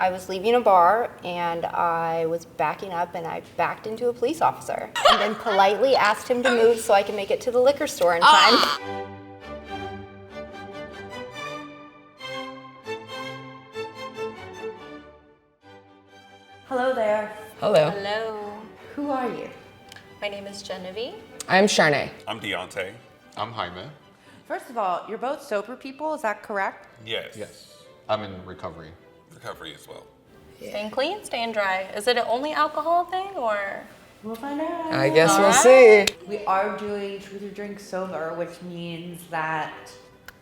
I was leaving a bar and I was backing up and I backed into a police officer and then politely asked him to move so I could make it to the liquor store in time. Hello there. Hello. Hello. Who are you? My name is Genevieve. I'm Sharnay. I'm Deontay. I'm Jaime. First of all, you're both sober people, is that correct? Yes. Yes. I'm in recovery. Recovery as well. Staying clean, staying dry. Is it an only alcohol thing or? We'll find out. I guess we'll Alright. see. We are doing Truth or Drink Sober, which means that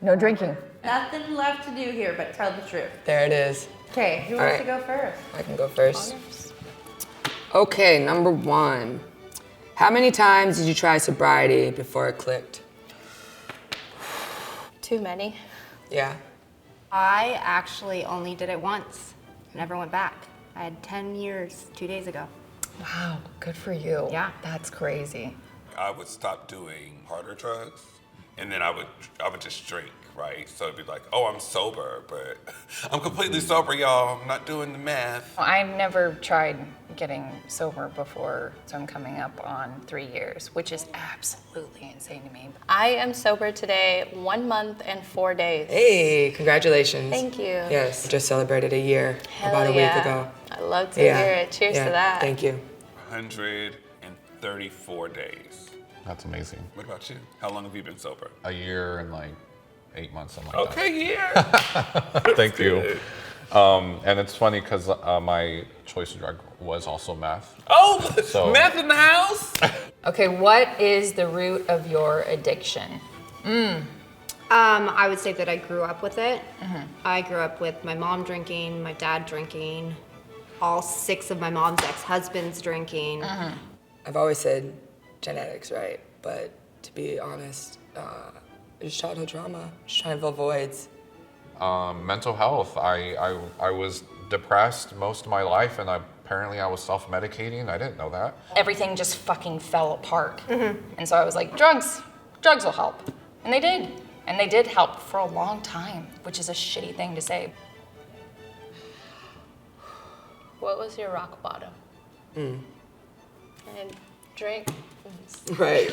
No drinking. nothing left to do here but tell the truth. There it is. Okay, who All wants to right. go first? I can go first. Okay, number 1. How many times did you try sobriety before it clicked? Too many. Yeah. I actually only did it once, never went back. I had 10 years 2 days ago. Wow, good for you. Yeah. That's crazy. I would stop doing harder drugs, and then I would just drink, right? So it'd be like, oh, I'm sober, but I'm completely sober, y'all. I'm not doing the math. I never tried getting sober before, so I'm coming up on 3 years, which is absolutely insane to me. I am sober today, 1 month and 4 days. Hey, congratulations. Thank you. Yes, just celebrated a year Hell about a yeah. week ago. I love to hear it. Cheers yeah. to that. Thank you. 134 days. That's amazing. What about you? How long have you been sober? A year and like 8 months, something like Okay, yeah. that. Thank you. And it's funny because my choice of drug was also meth. Oh, So- meth in the house? Okay, what is the root of your addiction? I would say that I grew up with it. I grew up with my mom drinking, my dad drinking, all 6 of my mom's ex-husbands drinking. I've always said genetics, right? But to be honest, just childhood trauma, just trying to fill voids. Mental health. I was depressed most of my life, and apparently I was self-medicating. I didn't know that. Everything just fucking fell apart. And so I was like, drugs will help. And they did. And they did help for a long time, which is a shitty thing to say. What was your rock bottom? And drink. Right.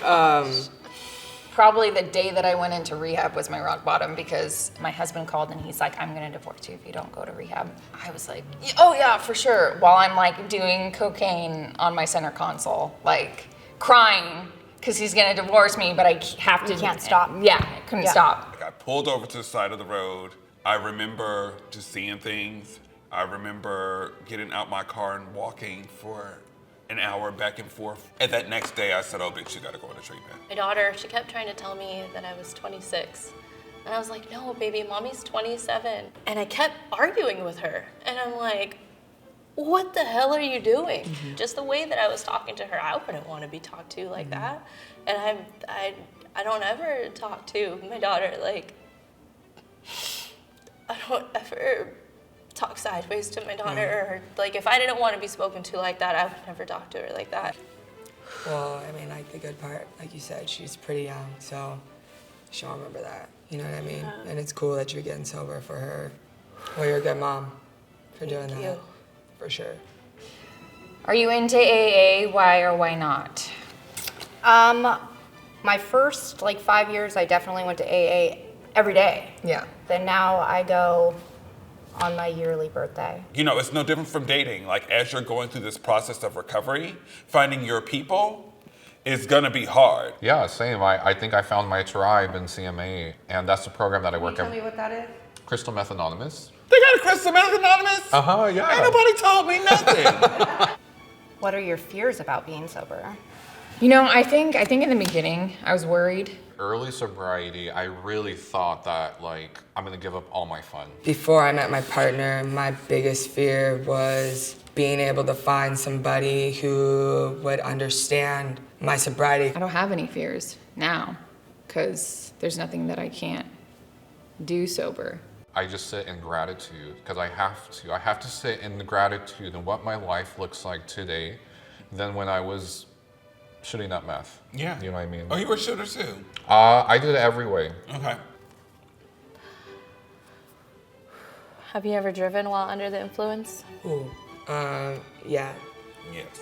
Probably the day that I went into rehab was my rock bottom because my husband called and he's like, I'm gonna divorce you if you don't go to rehab. I was like, oh yeah, for sure. While I'm like doing cocaine on my center console, like crying because he's gonna divorce me, but I have to. You can't stop. Yeah, I couldn't stop. I pulled over to the side of the road. I remember just seeing things. I remember getting out my car and walking for an hour back and forth. And that next day I said, oh, bitch, you gotta go into treatment. My daughter, she kept trying to tell me that I was 26. And I was like, no, baby, mommy's 27. And I kept arguing with her. And I'm like, what the hell are you doing? Just the way that I was talking to her, I wouldn't want to be talked to like that. And I don't ever talk to my daughter like, I don't ever talk sideways to my daughter. Or like, if I didn't want to be spoken to like that, I would never talk to her like that. Well, I mean, like the good part, like you said, she's pretty young, so she'll remember that. You know what I mean? And it's cool that you're getting sober for her. Well, you're a good mom for doing Thank that. you. For sure. Are you into AA? Why or why not? My first 5 years, I definitely went to AA every day. Yeah. Then now I go on my yearly birthday. You know, it's no different from dating. Like, as you're going through this process of recovery, finding your people is gonna be hard. Yeah, same. I think I found my tribe in CMA, and that's the program that I Can you work tell me at. what that is? Crystal Meth Anonymous. They got a Crystal Meth Anonymous? Yeah. Ain't nobody told me nothing. What are your fears about being sober? You know, I think in the beginning I was worried. Early sobriety, I really thought that I'm gonna give up all my fun. Before I met my partner, my biggest fear was being able to find somebody who would understand my sobriety. I don't have any fears now because there's nothing that I can't do sober. I just sit in gratitude because I have to sit in the gratitude and what my life looks like today than when I was shooting up meth. Yeah. You know what I mean? Oh, you were a shooter too? I did it every way. Okay. Have you ever driven while under the influence? Ooh, yeah. Yes.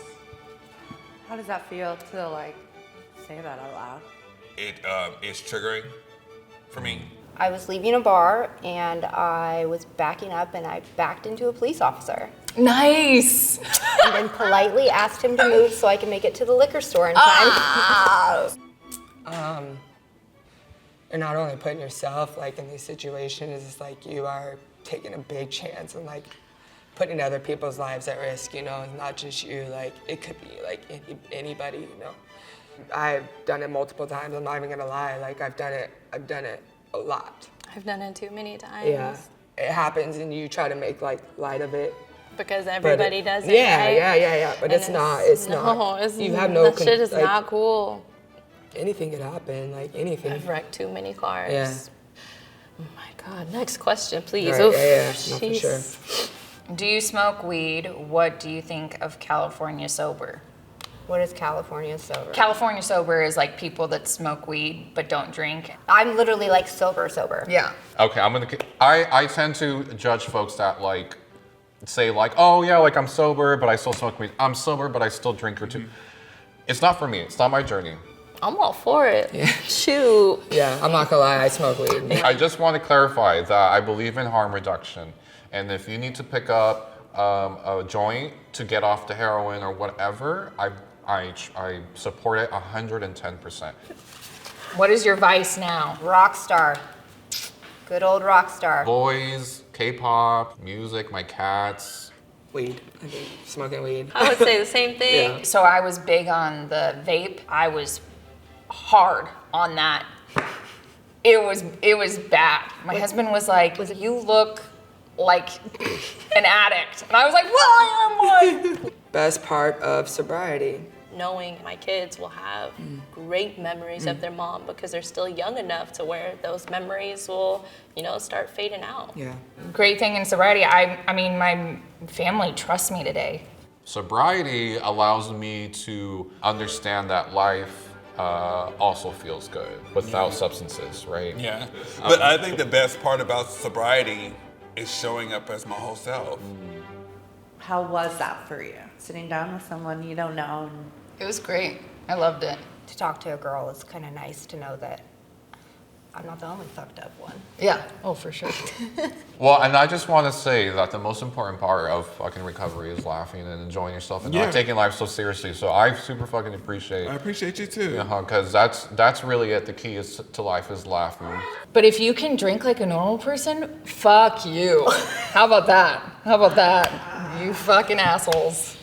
How does that feel to like say that out loud? It is triggering for me. I was leaving a bar and I was backing up and I backed into a police officer Nice. and then politely asked him to move so I could make it to the liquor store in time. You're not only putting yourself like in these situations, it's like you are taking a big chance and like putting other people's lives at risk, you know, and not just you, like it could be like anybody, you know. I've done it multiple times, I'm not even gonna lie, like I've done it a lot. I've done it too many times. Yeah, it happens and you try to make like light of it. Because everybody does it, Yeah, right? yeah, but And it's not, No, it's, you have no, that shit is like, not cool. anything could happen, like anything. I've wrecked too many cars. Yeah. Oh my God, next question, please. Right, Oof, yeah, no, for jeez. sure. Do you smoke weed? What do you think of California sober? What is California sober? California sober is like people that smoke weed but don't drink. I'm literally like sober. Yeah. Okay, I tend to judge folks that like say like, oh yeah, like I'm sober, but I still smoke weed. I'm sober, but I still drink or two. It's not for me. It's not my journey. I'm all for it. Shoot. Yeah, I'm not gonna lie, I smoke weed. I just want to clarify that I believe in harm reduction, and if you need to pick up a joint to get off the heroin or whatever, I support it 110%. What is your vice now? Rock star. Good old rock star. Boys, K-pop, music, my cats. Weed, I think, smoking weed. I would say the same thing. Yeah. So I was big on the vape. I was hard on that. It was bad. My husband was like, you look like an addict. And I was like, well, I am one. Best part of sobriety. Knowing my kids will have great memories of their mom because they're still young enough to where those memories will, start fading out. Yeah. Great thing in sobriety, I mean, my family trusts me today. Sobriety allows me to understand that life also feels good without substances, right? Yeah. But I think the best part about sobriety is showing up as my whole self. How was that for you? Sitting down with someone you don't know. It was great. I loved it. To talk to a girl is kind of nice to know that I'm not the only fucked up one. Yeah. Oh, for sure. Well, and I just want to say that the most important part of fucking recovery is laughing and enjoying yourself and Yeah. not taking life so seriously. So I super fucking appreciate, I appreciate you too. because that's really it. The key is to life is laughing. But if you can drink like a normal person, fuck you. How about that? How about that? You fucking assholes.